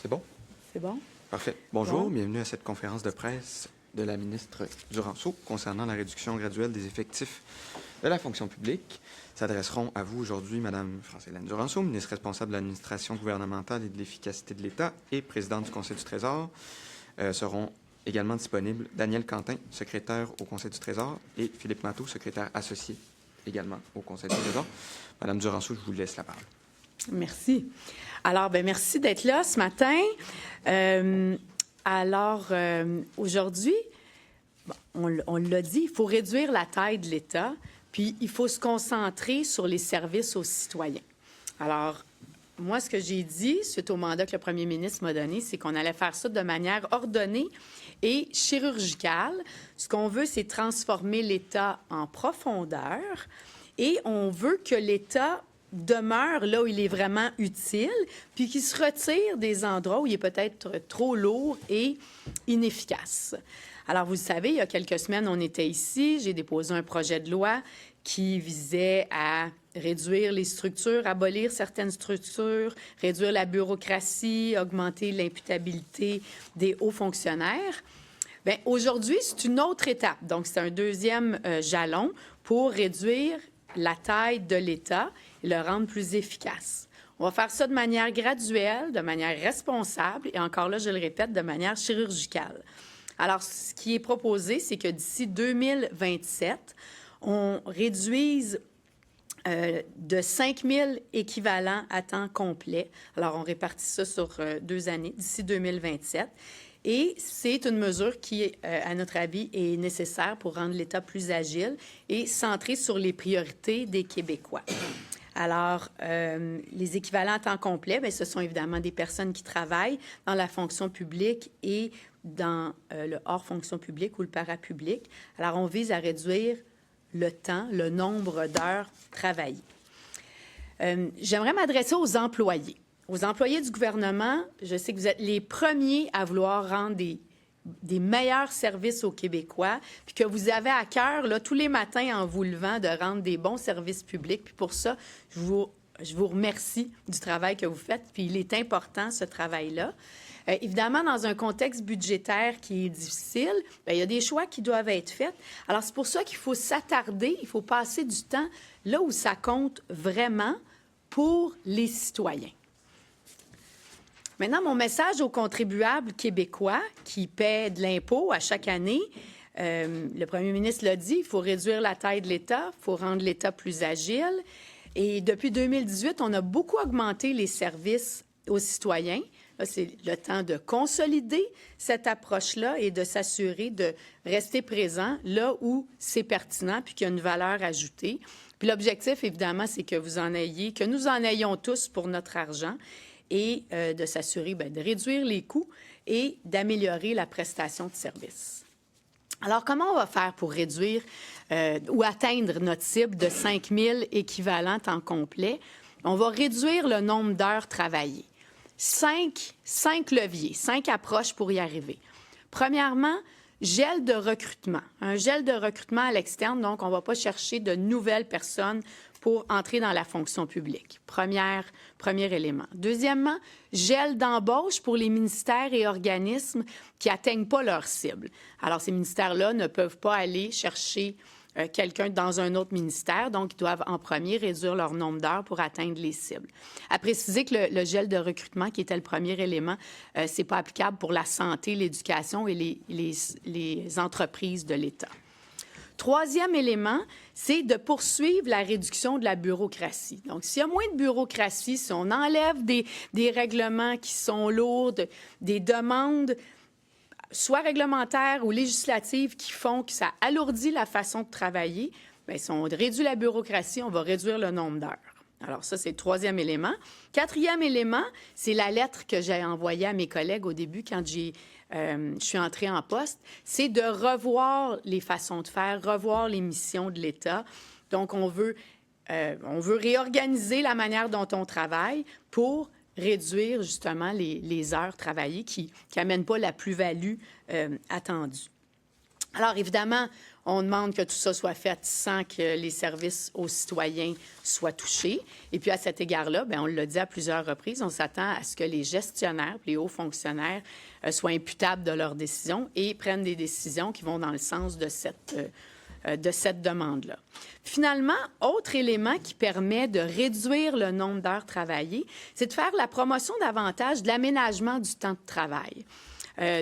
C'est bon? C'est bon? Parfait. Bonjour, Bon. bienvenue à cette conférence de presse de la ministre Duranceau concernant la réduction graduelle des effectifs de la fonction publique. S'adresseront à vous aujourd'hui Mme France-Hélène Duranceau, ministre responsable de l'administration gouvernementale et de l'efficacité de l'État et présidente du Conseil du Trésor. Seront également disponibles Daniel Quentin, secrétaire au Conseil du Trésor, et Philippe Matteau, secrétaire associé également au Conseil du Trésor. Madame Duranceau, je vous laisse la parole. Merci. Alors, merci d'être là ce matin. Aujourd'hui, on l'a dit, il faut réduire la taille de l'État, puis il faut se concentrer sur les services aux citoyens. Alors, moi, ce que j'ai dit, suite au mandat que le premier ministre m'a donné, c'est qu'on allait faire ça de manière ordonnée et chirurgicale. Ce qu'on veut, c'est transformer l'État en profondeur et on veut que l'État demeure là où il est vraiment utile, puis qu'il se retire des endroits où il est peut-être trop lourd et inefficace. Alors, vous le savez, il y a quelques semaines, on était ici, j'ai déposé un projet de loi qui visait à réduire les structures, abolir certaines structures, réduire la bureaucratie, augmenter l'imputabilité des hauts fonctionnaires. Bien, aujourd'hui, c'est une autre étape. Donc, c'est un deuxième jalon pour réduire la taille de l'État et le rendre plus efficace. On va faire ça de manière graduelle, de manière responsable et encore là, je le répète, de manière chirurgicale. Alors, ce qui est proposé, c'est que d'ici 2027, on réduise de 5 000 équivalents à temps complet. Alors, on répartit ça sur 2 années, d'ici 2027. Et c'est une mesure qui, à notre avis, est nécessaire pour rendre l'État plus agile et centré sur les priorités des Québécois. Alors, les équivalents à temps complet, bien, ce sont évidemment des personnes qui travaillent dans la fonction publique et dans le hors fonction publique ou le parapublic. Alors, on vise à réduire le temps, le nombre d'heures travaillées. J'aimerais m'adresser aux employés. Aux employés du gouvernement, je sais que vous êtes les premiers à vouloir rendre des meilleurs services aux Québécois, puis que vous avez à cœur, là, tous les matins en vous levant, de rendre des bons services publics. Puis pour ça, je vous remercie du travail que vous faites, puis il est important, ce travail-là. Évidemment, dans un contexte budgétaire qui est difficile, bien, il y a des choix qui doivent être faits. Alors, c'est pour ça qu'il faut s'attarder, il faut passer du temps là où ça compte vraiment pour les citoyens. Maintenant, mon message aux contribuables québécois qui paient de l'impôt à chaque année, le premier ministre l'a dit, il faut réduire la taille de l'État, il faut rendre l'État plus agile. Et depuis 2018, on a beaucoup augmenté les services aux citoyens. Là, c'est le temps de consolider cette approche-là et de s'assurer de rester présent là où c'est pertinent puis qu'il y a une valeur ajoutée. Puis l'objectif, évidemment, c'est que nous en ayons tous pour notre argent et de s'assurer de réduire les coûts et d'améliorer la prestation de service. Alors, comment on va faire pour réduire ou atteindre notre cible de 5 000 équivalents temps complet? On va réduire le nombre d'heures travaillées. 5 leviers, 5 approches pour y arriver. Premièrement, gel de recrutement. Un gel de recrutement à l'externe, donc on ne va pas chercher de nouvelles personnes pour entrer dans la fonction publique. Premier élément. Deuxièmement, gel d'embauche pour les ministères et organismes qui n'atteignent pas leur cible. Alors, ces ministères-là ne peuvent pas aller chercher quelqu'un dans un autre ministère, donc ils doivent en premier réduire leur nombre d'heures pour atteindre les cibles. À préciser que le gel de recrutement, qui était le premier élément, c'est pas applicable pour la santé, l'éducation et les entreprises de l'État. Troisième élément, c'est de poursuivre la réduction de la bureaucratie. Donc, s'il y a moins de bureaucratie, si on enlève des règlements qui sont lourds, des demandes soit réglementaires ou législatives qui font que ça alourdit la façon de travailler, bien, si on réduit la bureaucratie, on va réduire le nombre d'heures. Alors ça, c'est le troisième élément. Quatrième élément, c'est la lettre que j'ai envoyée à mes collègues au début quand je suis entrée en poste, c'est de revoir les façons de faire, revoir les missions de l'État. Donc, on veut réorganiser la manière dont on travaille pour réduire justement les heures travaillées qui n'amènent pas la plus-value attendue. Alors, évidemment, on demande que tout ça soit fait sans que les services aux citoyens soient touchés. Et puis, à cet égard-là, bien, on l'a dit à plusieurs reprises, on s'attend à ce que les gestionnaires, les hauts fonctionnaires soient imputables de leurs décisions et prennent des décisions qui vont dans le sens de cette demande-là. Finalement, autre élément qui permet de réduire le nombre d'heures travaillées, c'est de faire la promotion davantage de l'aménagement du temps de travail.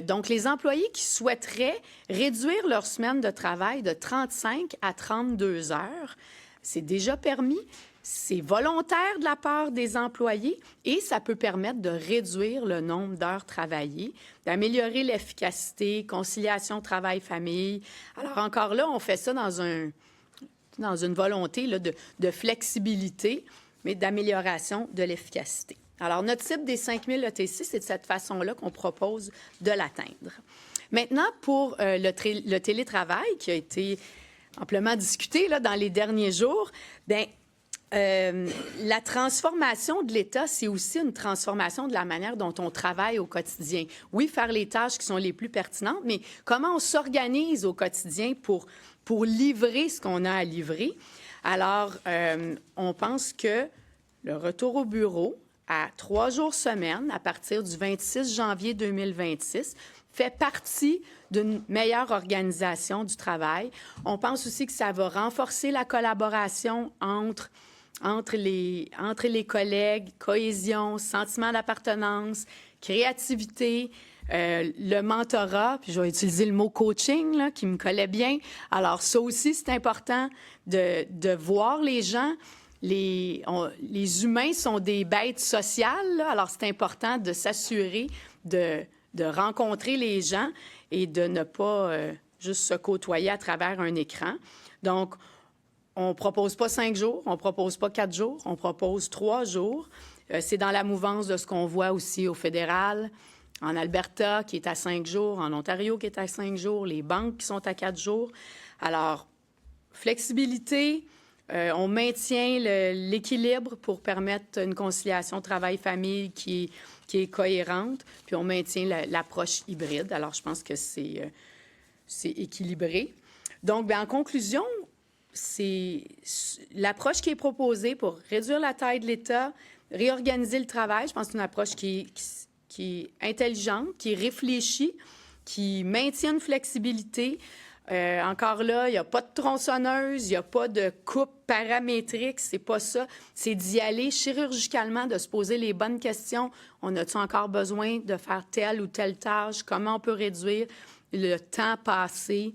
Donc, les employés qui souhaiteraient réduire leur semaine de travail de 35 à 32 heures, c'est déjà permis, c'est volontaire de la part des employés et ça peut permettre de réduire le nombre d'heures travaillées, d'améliorer l'efficacité, conciliation travail-famille. Alors, encore là, on fait ça dans une volonté là, de flexibilité, mais d'amélioration de l'efficacité. Alors, notre cible des 5 000 ETC, c'est de cette façon-là qu'on propose de l'atteindre. Maintenant, pour le télétravail, qui a été amplement discuté là, dans les derniers jours, bien, la transformation de l'État, c'est aussi une transformation de la manière dont on travaille au quotidien. Oui, faire les tâches qui sont les plus pertinentes, mais comment on s'organise au quotidien pour livrer ce qu'on a à livrer. Alors, on pense que le retour au bureau à 3 jours semaine, à partir du 26 janvier 2026, fait partie d'une meilleure organisation du travail. On pense aussi que ça va renforcer la collaboration entre les collègues, cohésion, sentiment d'appartenance, créativité, le mentorat, puis je vais utiliser le mot coaching, là, qui me collait bien. Alors, ça aussi, c'est important de voir les gens. Les humains sont des bêtes sociales, là, alors c'est important de s'assurer de rencontrer les gens et de ne pas juste se côtoyer à travers un écran. Donc, on ne propose pas 5 jours, on ne propose pas 4 jours, on propose 3 jours. C'est dans la mouvance de ce qu'on voit aussi au fédéral, en Alberta, qui est à 5 jours, en Ontario, qui est à 5 jours, les banques qui sont à 4 jours. Alors, flexibilité, on maintient l'équilibre pour permettre une conciliation travail-famille qui est cohérente, puis on maintient l'approche hybride. Alors, je pense que c'est équilibré. Donc, bien, en conclusion, c'est l'approche qui est proposée pour réduire la taille de l'État, réorganiser le travail. Je pense que c'est une approche qui est intelligente, qui est réfléchie, qui maintient une flexibilité. Encore là, il n'y a pas de tronçonneuse, il n'y a pas de coupe paramétrique, c'est pas ça. C'est d'y aller chirurgicalement, de se poser les bonnes questions. On a-t-il encore besoin de faire telle ou telle tâche? Comment on peut réduire le temps passé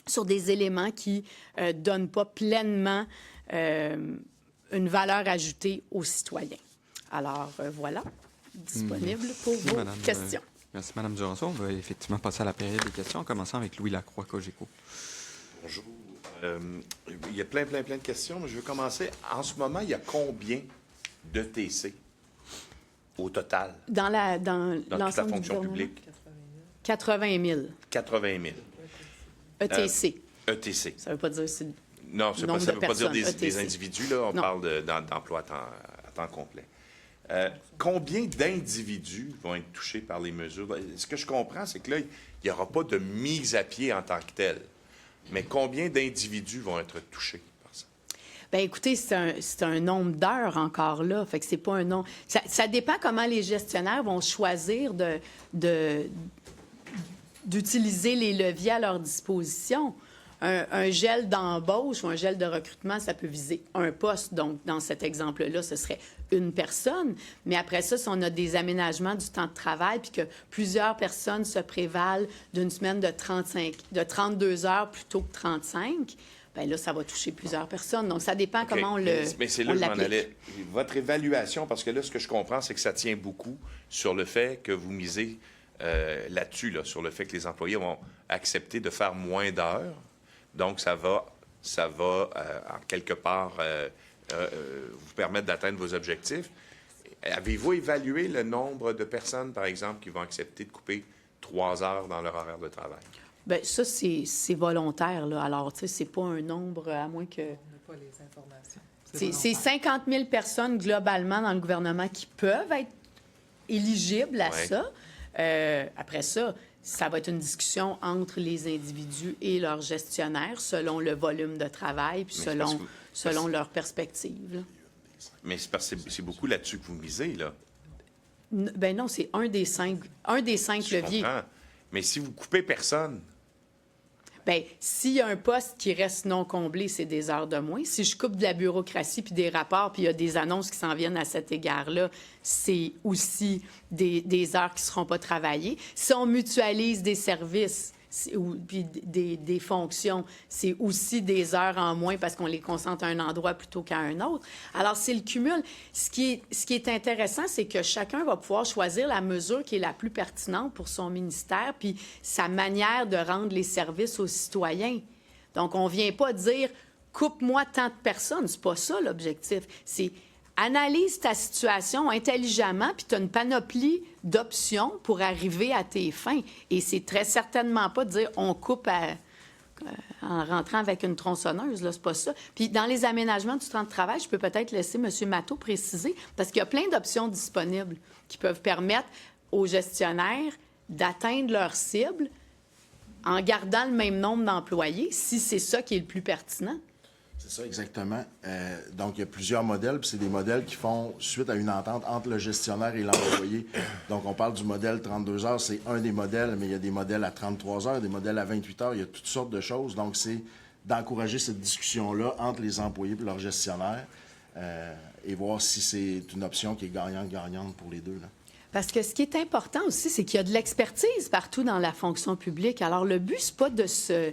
sur des éléments qui ne donnent pas pleinement une valeur ajoutée aux citoyens? Alors, voilà, disponible pour vos questions. Merci, Mme Duranceau. On va effectivement passer à la période des questions, en commençant avec Louis Lacroix, Cogeco. Bonjour. Il y a plein de questions, mais je vais commencer. En ce moment, il y a combien d'ETC au total? Dans toute la fonction publique? 80 000. 80 000. ETC. ETC. Ça ne veut pas dire... Non, ça ne veut pas dire des individus, là. On Non. parle d'emploi à temps complet. Combien d'individus vont être touchés par les mesures? Ce que je comprends, c'est que là, il n'y aura pas de mise à pied en tant que telle. Mais combien d'individus vont être touchés par ça? Bien, écoutez, c'est un nombre d'heures encore là. Fait que c'est pas un nombre... Ça dépend comment les gestionnaires vont choisir d'utiliser les leviers à leur disposition. Un gel d'embauche ou un gel de recrutement, ça peut viser un poste. Donc, dans cet exemple-là, ce serait une personne. Mais après ça, si on a des aménagements du temps de travail puis que plusieurs personnes se prévalent d'une semaine de 32 heures plutôt que 35, bien là, ça va toucher plusieurs personnes. Donc, ça dépend comment on l'applique. Mais c'est là que je m'en allais. Votre évaluation, parce que là, ce que je comprends, c'est que ça tient beaucoup sur le fait que vous misez là-dessus, là, sur le fait que les employés vont accepter de faire moins d'heures. Donc, ça va en quelque part, vous permettre d'atteindre vos objectifs. Avez-vous évalué le nombre de personnes, par exemple, qui vont accepter de couper 3 heures dans leur horaire de travail? Bien, ça, c'est volontaire, là. Alors, tu sais, c'est pas un nombre, à moins que... On n'a pas les informations. C'est 50 000 personnes, globalement, dans le gouvernement qui peuvent être éligibles à ça. Après ça, ça va être une discussion entre les individus et leurs gestionnaires selon le volume de travail puis selon leur perspective. Là. Mais c'est parce que c'est beaucoup là-dessus que vous misez, là. Ben non, c'est un des cinq Je leviers. comprends. Mais si vous coupez personne, Bien, s'il y a un poste qui reste non comblé, c'est des heures de moins. Si je coupe de la bureaucratie puis des rapports, puis il y a des annonces qui s'en viennent à cet égard-là, c'est aussi des heures qui ne seront pas travaillées. Si on mutualise des services puis des fonctions, c'est aussi des heures en moins parce qu'on les concentre à un endroit plutôt qu'à un autre. Alors, c'est le cumul. Ce qui est intéressant, c'est que chacun va pouvoir choisir la mesure qui est la plus pertinente pour son ministère puis sa manière de rendre les services aux citoyens. Donc, on ne vient pas dire « coupe-moi tant de personnes ». C'est pas ça l'objectif. C'est analyse ta situation intelligemment, puis tu as une panoplie d'options pour arriver à tes fins. Et c'est très certainement pas de dire on coupe en rentrant avec une tronçonneuse, là, c'est pas ça. Puis dans les aménagements du temps de travail, je peux peut-être laisser M. Matteau préciser, parce qu'il y a plein d'options disponibles qui peuvent permettre aux gestionnaires d'atteindre leur cible en gardant le même nombre d'employés, si c'est ça qui est le plus pertinent. C'est ça, exactement. Donc, il y a plusieurs modèles, puis c'est des modèles qui font suite à une entente entre le gestionnaire et l'employé. Donc, on parle du modèle 32 heures, c'est un des modèles, mais il y a des modèles à 33 heures, des modèles à 28 heures, il y a toutes sortes de choses. Donc, c'est d'encourager cette discussion-là entre les employés et leurs gestionnaires et voir si c'est une option qui est gagnante-gagnante pour les deux, là. Parce que ce qui est important aussi, c'est qu'il y a de l'expertise partout dans la fonction publique. Alors, le but, c'est pas de se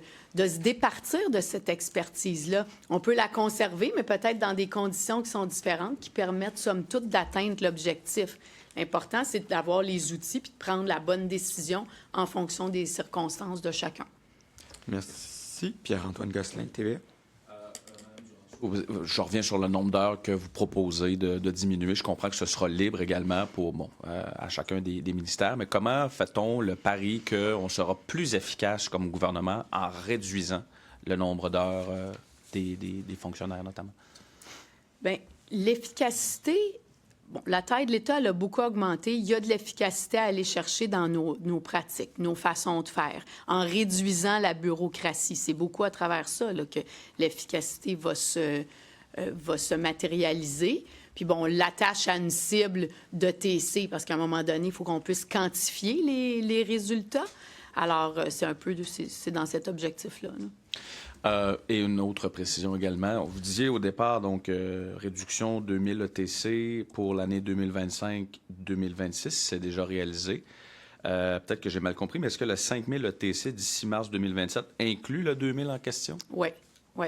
départir de cette expertise-là. On peut la conserver, mais peut-être dans des conditions qui sont différentes, qui permettent, somme toute, d'atteindre l'objectif. L'important, c'est d'avoir les outils puis de prendre la bonne décision en fonction des circonstances de chacun. Merci. Pierre-Antoine Gosselin, TVA. Je reviens sur le nombre d'heures que vous proposez de diminuer. Je comprends que ce sera libre également pour à chacun des ministères. Mais comment fait-on le pari qu'on sera plus efficace comme gouvernement en réduisant le nombre d'heures des fonctionnaires notamment? Bien, l'efficacité... Bon, la taille de l'État, elle a beaucoup augmenté. Il y a de l'efficacité à aller chercher dans nos pratiques, nos façons de faire, en réduisant la bureaucratie. C'est beaucoup à travers ça là, que l'efficacité va se matérialiser. Puis bon, on l'attache à une cible de TC parce qu'à un moment donné, il faut qu'on puisse quantifier les résultats. Alors, c'est dans cet objectif-là. Là. Et une autre précision également. Vous disiez au départ, donc, réduction 2000 ETC pour l'année 2025-2026, c'est déjà réalisé. Peut-être que j'ai mal compris, mais est-ce que le 5000 ETC d'ici mars 2027 inclut le 2000 en question? Oui,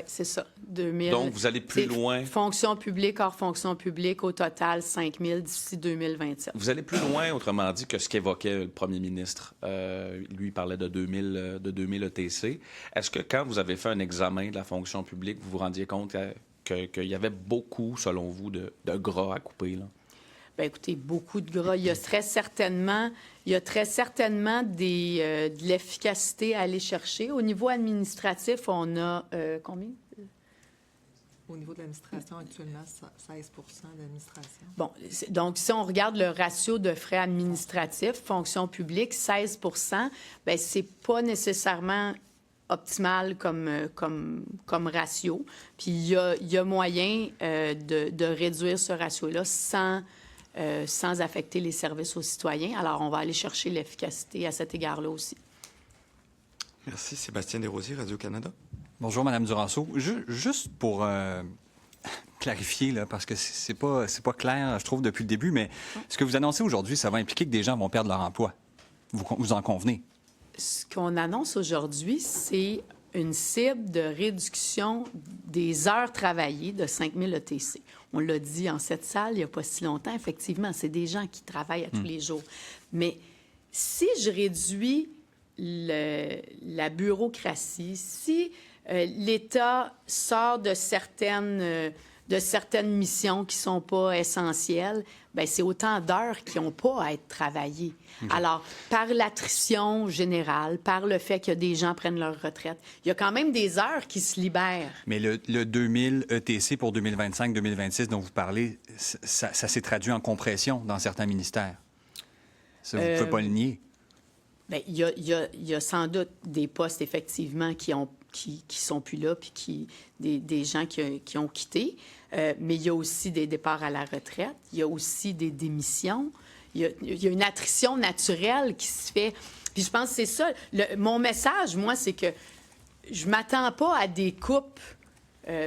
c'est ça. 2000. Donc, vous allez plus loin. Fonction publique, hors fonction publique, au total 5000 d'ici 2027. Vous allez plus loin, autrement dit, que ce qu'évoquait le premier ministre. Lui, il parlait de 2000 ETC. Est-ce que quand vous avez fait un examen de la fonction publique, vous vous rendiez compte qu'il y avait beaucoup, selon vous, de gras à couper, là? Bien, écoutez, beaucoup de gras. Il y a très certainement de l'efficacité à aller chercher. Au niveau administratif, on a combien? Au niveau de l'administration, actuellement, 16 d'administration. Bon, donc, si on regarde le ratio de frais administratifs, fonction publique, 16 bien, c'est pas nécessairement optimal comme ratio. Puis, il y a moyen de réduire ce ratio-là sans affecter les services aux citoyens. Alors, on va aller chercher l'efficacité à cet égard-là aussi. Merci. Sébastien Desrosiers, Radio-Canada. Bonjour, Mme Duranceau. Juste pour clarifier, là, parce que c'est pas clair, je trouve, depuis le début, mais ce que vous annoncez aujourd'hui, ça va impliquer que des gens vont perdre leur emploi. Vous en convenez? Ce qu'on annonce aujourd'hui, c'est une cible de réduction des heures travaillées de 5000 ETC. On l'a dit en cette salle il n'y a pas si longtemps. Effectivement, c'est des gens qui travaillent à tous les jours. Mais si je réduis la bureaucratie, si l'État sort de certaines missions qui ne sont pas essentielles, bien, c'est autant d'heures qui n'ont pas à être travaillées. Alors, par l'attrition générale, par le fait que des gens prennent leur retraite, il y a quand même des heures qui se libèrent. Mais le 2000 ETC pour 2025-2026 dont vous parlez, ça s'est traduit en compression dans certains ministères. Ça, vous ne pouvez pas le nier. Bien, il y a sans doute des postes, effectivement, qui sont plus là, puis des gens qui ont quitté. Mais il y a aussi des départs à la retraite. Il y a aussi des démissions. Il y a une attrition naturelle qui se fait. Puis je pense que c'est ça. Mon message, moi, c'est que je ne m'attends pas à des coupes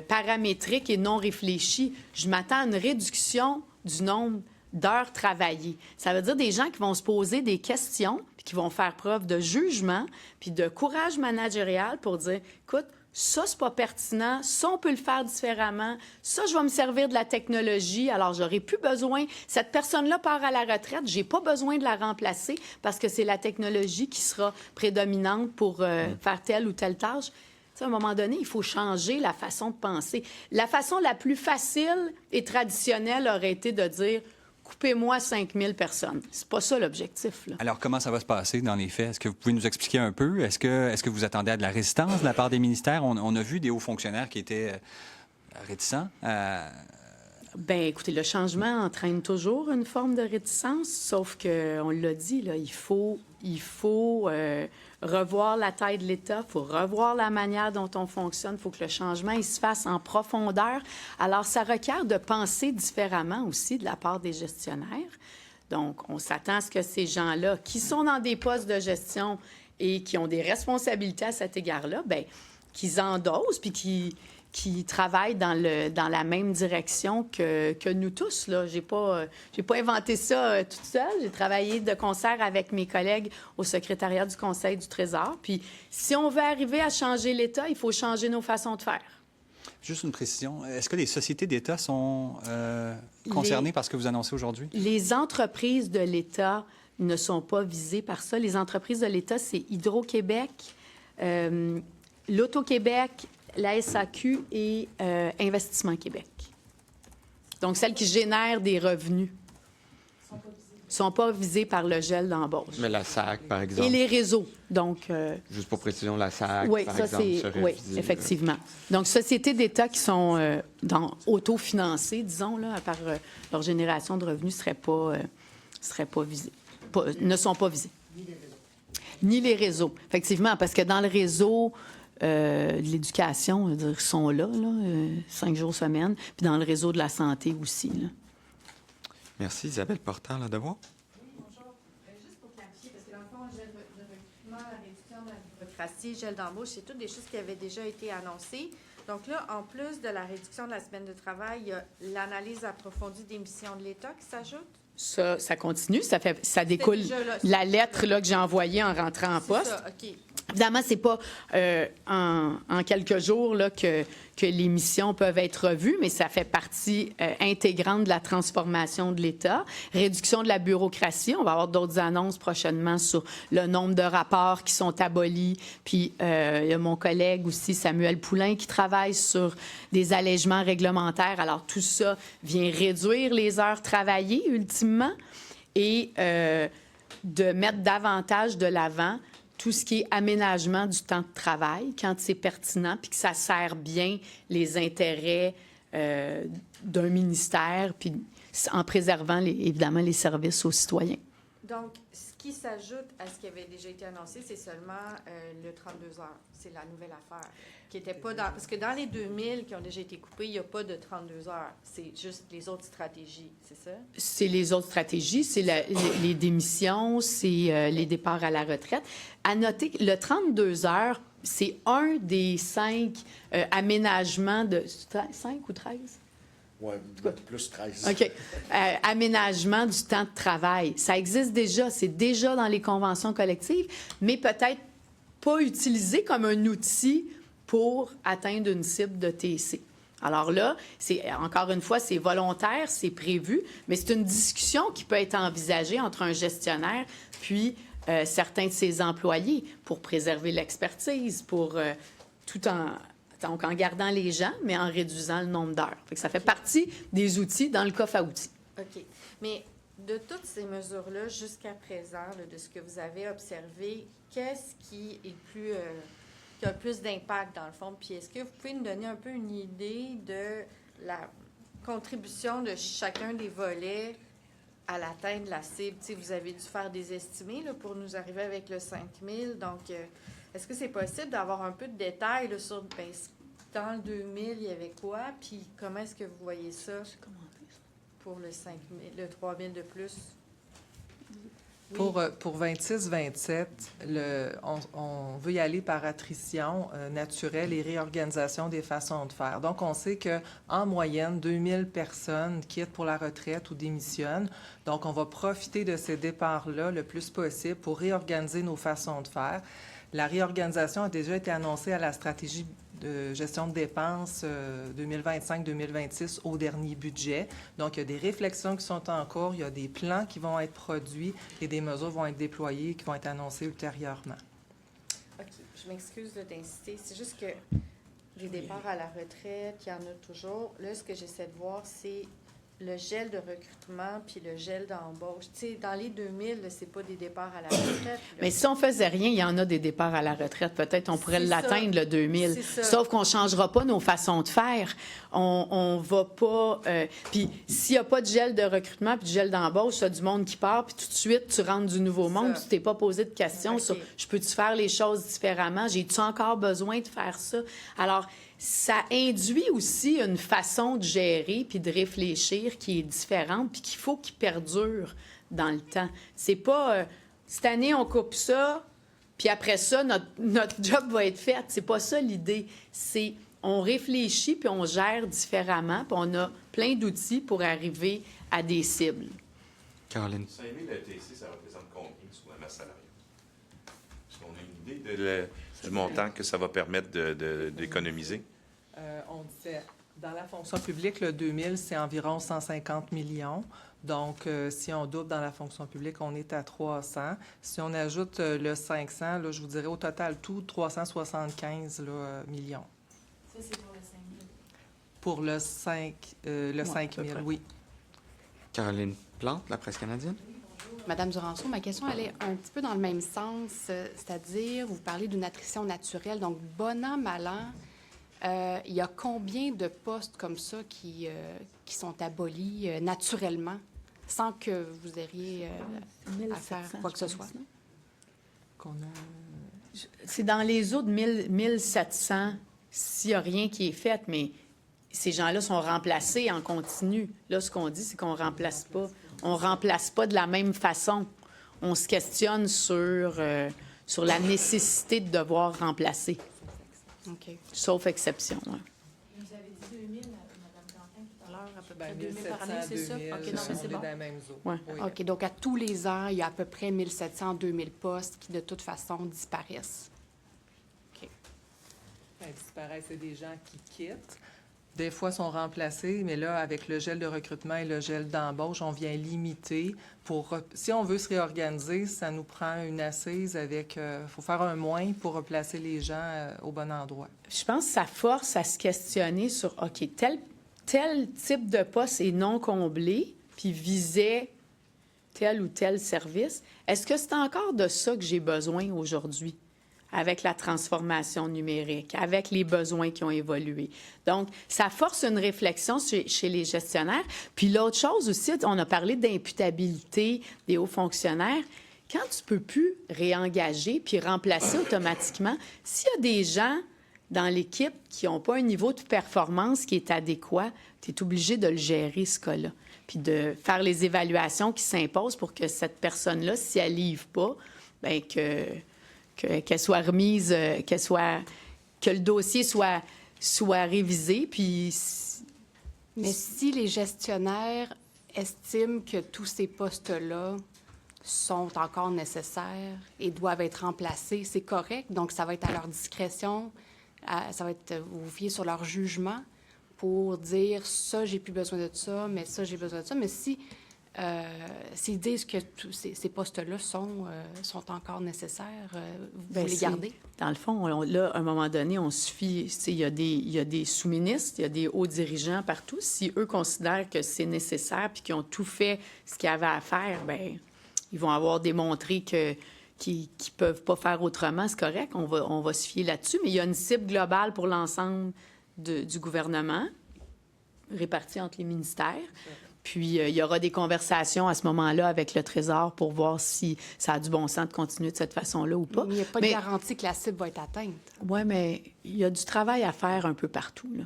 paramétriques et non réfléchies. Je m'attends à une réduction du nombre d'heures travaillées. Ça veut dire des gens qui vont se poser des questions, puis qui vont faire preuve de jugement, puis de courage managérial pour dire, écoute, ça, c'est pas pertinent, ça, on peut le faire différemment, ça, je vais me servir de la technologie, alors j'aurai plus besoin, cette personne-là part à la retraite, j'ai pas besoin de la remplacer parce que c'est la technologie qui sera prédominante pour faire telle ou telle tâche. Tu sais, à un moment donné, il faut changer la façon de penser. La façon la plus facile et traditionnelle aurait été de dire coupez-moi 5000 personnes. C'est pas ça l'objectif, là. Alors, comment ça va se passer dans les faits? Est-ce que vous pouvez nous expliquer un peu? Est-ce que vous attendez à de la résistance de la part des ministères? On a vu des hauts fonctionnaires qui étaient réticents. Bien, écoutez, le changement entraîne toujours une forme de réticence, sauf qu'on l'a dit, là, il faut revoir la taille de l'État, il faut revoir la manière dont on fonctionne, il faut que le changement il se fasse en profondeur. Alors, ça requiert de penser différemment aussi de la part des gestionnaires. Donc, on s'attend à ce que ces gens-là, qui sont dans des postes de gestion et qui ont des responsabilités à cet égard-là, bien, qu'ils endossent puis qui travaillent dans la même direction que nous tous, là. J'ai pas inventé ça toute seule. J'ai travaillé de concert avec mes collègues au secrétariat du Conseil du Trésor. Puis, si on veut arriver à changer l'État, il faut changer nos façons de faire. Juste une précision. Est-ce que les sociétés d'État sont concernées par ce que vous annoncez aujourd'hui? Les entreprises de l'État ne sont pas visées par ça. Les entreprises de l'État, c'est Hydro-Québec, l'Auto-Québec, la SAQ et Investissement Québec. Donc, celles qui génèrent des revenus ne sont pas visées par le gel d'embauche. Mais la SAC, par exemple. Et les réseaux. Donc, Juste pour précision, la SAC, oui, par ça, exemple, serait oui, visée, effectivement. Donc, sociétés d'État qui sont autofinancées, disons, là, par leur génération de revenus, seraient pas visées. Ne sont pas visées. Ni les réseaux. Effectivement, parce que dans le réseau de l'éducation, ils sont là, 5 jours semaine, puis dans le réseau de la santé aussi, là. Merci. Isabelle Portant, Le Devoir. Oui, bonjour. Juste pour clarifier, parce que dans le fond, gel de recrutement, la réduction de la bureaucratie, gel d'embauche, c'est toutes des choses qui avaient déjà été annoncées. Donc là, en plus de la réduction de la semaine de travail, il y a l'analyse approfondie des missions de l'État qui s'ajoute? Ça continue. Ça découle la lettre là, que j'ai envoyée en rentrant en poste. Ça, OK. Évidemment, c'est pas en quelques jours là, que les missions peuvent être revues, mais ça fait partie intégrante de la transformation de l'État. Réduction de la bureaucratie. On va avoir d'autres annonces prochainement sur le nombre de rapports qui sont abolis. Puis, il y a mon collègue aussi, Samuel Poulain, qui travaille sur des allègements réglementaires. Alors, tout ça vient réduire les heures travaillées, ultimement, et de mettre davantage de l'avant tout ce qui est aménagement du temps de travail, quand c'est pertinent, puis que ça sert bien les intérêts d'un ministère, puis en préservant, évidemment, les services aux citoyens. Donc, ce qui s'ajoute à ce qui avait déjà été annoncé, c'est seulement le 32 heures. C'est la nouvelle affaire. Qui était pas dans... Parce que dans les 2000 qui ont déjà été coupés, il n'y a pas de 32 heures. C'est juste les autres stratégies, c'est ça? C'est les autres stratégies, c'est les démissions, c'est les départs à la retraite. À noter que le 32 heures, c'est un des 5 aménagements de... 5 ou 13? Oui, plus 13. OK. Aménagement du temps de travail. Ça existe déjà. C'est déjà dans les conventions collectives, mais peut-être pas utilisé comme un outil pour atteindre une cible de TC. Alors là, encore une fois, c'est volontaire, c'est prévu, mais c'est une discussion qui peut être envisagée entre un gestionnaire puis certains de ses employés pour préserver l'expertise, pour donc en gardant les gens, mais en réduisant le nombre d'heures. Ça fait partie des outils dans le coffre à outils. OK. Mais de toutes ces mesures-là, jusqu'à présent, là, de ce que vous avez observé, qu'est-ce qui est qui a le plus d'impact, dans le fond? Puis est-ce que vous pouvez nous donner un peu une idée de la contribution de chacun des volets à l'atteindre la cible? Tu sais, vous avez dû faire des estimés là, pour nous arriver avec le 5 000. Donc, est-ce que c'est possible d'avoir un peu de détails là, sur ben, dans le 2000, il y avait quoi? Puis comment est-ce que vous voyez ça pour le 5 000, le 3 000 de plus? Oui. Pour 26-27, on veut y aller par attrition naturelle et réorganisation des façons de faire. Donc, on sait qu'en moyenne, 2000 personnes quittent pour la retraite ou démissionnent. Donc, on va profiter de ces départs-là le plus possible pour réorganiser nos façons de faire. La réorganisation a déjà été annoncée à la stratégie de gestion de dépenses 2025-2026 au dernier budget. Donc, il y a des réflexions qui sont en cours, il y a des plans qui vont être produits et des mesures vont être déployées qui vont être annoncées ultérieurement. OK. Je m'excuse d'insister. C'est juste que les départs à la retraite, il y en a toujours. Là, ce que j'essaie de voir, c'est le gel de recrutement puis le gel d'embauche. Tu sais, dans les 2000, c'est pas des départs à la retraite. Là. Mais si on faisait rien, il y en a des départs à la retraite. Peut-être on pourrait C'est l'atteindre, ça. le 2000. C'est ça. Sauf qu'on ne changera pas nos façons de faire. On va pas... puis s'il n'y a pas de gel de recrutement puis de gel d'embauche, tu as du monde qui part, puis tout de suite, tu rentres du nouveau monde. Ça. Tu t'es pas posé de questions OK. sur « Je peux-tu faire les choses différemment? J'ai-tu encore besoin de faire ça? » Alors, ça induit aussi une façon de gérer puis de réfléchir qui est différente puis qu'il faut qu'il perdure dans le temps. C'est pas cette année, on coupe ça, puis après ça, notre job va être fait. C'est pas ça l'idée. C'est on réfléchit puis on gère différemment puis on a plein d'outils pour arriver à des cibles. Caroline. 5 000 ETC, ça représente combien sur la masse salariale? Est-ce qu'on a une idée du montant que ça va permettre d'économiser? On disait, dans la fonction publique, le 2000, c'est environ 150 millions. Donc, si on double dans la fonction publique, on est à 300. Si on ajoute le 500, là, je vous dirais au total tout, 375 millions. Ça, c'est pour le 5 000. Pour le 5 000, près. oui. Caroline Plante, la presse canadienne. Madame Duranceau, ma question, elle est un petit peu dans le même sens, c'est-à-dire, vous parlez d'une attrition naturelle, donc bon an, mal an, il y a combien de postes comme ça qui sont abolis naturellement, sans que vous ayez à faire quoi que ce soit? Qu'on a... C'est dans les autres 1700 s'il n'y a rien qui est fait, mais ces gens-là sont remplacés en continu. Là, ce qu'on dit, c'est qu'on remplace pas. On remplace pas de la même façon. On se questionne sur la nécessité de devoir remplacer, OK. sauf exception. Ouais. Vous avez dit 2000, Mme Quentin, tout à l'heure, à peu près Ben, 2000 par année, 1700, c'est ça? 2000, OK, non, mais c'est on est bon. dans les mêmes eaux. Ouais. Oui. OK, donc à tous les ans, il y a à peu près 1700, 2000 postes qui, de toute façon, disparaissent. OK. Ben, disparaissent, c'est des gens qui quittent. Des fois, sont remplacés, mais là, avec le gel de recrutement et le gel d'embauche, on vient limiter. Si on veut se réorganiser, ça nous prend une assise avec... faut faire un moins pour replacer les gens au bon endroit. Je pense que ça force à se questionner sur, OK, tel type de poste est non comblé, puis visait tel ou tel service. Est-ce que c'est encore de ça que j'ai besoin aujourd'hui, avec la transformation numérique, avec les besoins qui ont évolué? Donc, ça force une réflexion chez les gestionnaires. Puis l'autre chose aussi, on a parlé d'imputabilité des hauts fonctionnaires. Quand tu ne peux plus réengager puis remplacer automatiquement, s'il y a des gens dans l'équipe qui n'ont pas un niveau de performance qui est adéquat, tu es obligé de le gérer, ce cas-là, puis de faire les évaluations qui s'imposent pour que cette personne-là, si elle ne livre pas, bien qu'elle soit remise, que le dossier soit révisé, puis... Mais si les gestionnaires estiment que tous ces postes-là sont encore nécessaires et doivent être remplacés, c'est correct. Donc, ça va être à leur discrétion, ça va être vous fiez sur leur jugement pour dire ça, j'ai plus besoin de ça, mais ça, j'ai besoin de ça. Mais si s'ils disent que tous ces postes-là sont encore nécessaires, vous les gardez? Dans le fond, là, à un moment donné, on suffit. Il y a des sous-ministres, il y a des hauts dirigeants partout. Si eux considèrent que c'est nécessaire puis qu'ils ont tout fait ce qu'ils avaient à faire, bien, ils vont avoir démontré qu'ils ne peuvent pas faire autrement. C'est correct, on va se fier là-dessus. Mais il y a une cible globale pour l'ensemble du gouvernement, répartie entre les ministères. Puis, il y aura des conversations à ce moment-là avec le Trésor pour voir si ça a du bon sens de continuer de cette façon-là ou pas. Mais il n'y a pas de garantie que la cible va être atteinte. Oui, mais il y a du travail à faire un peu partout, là.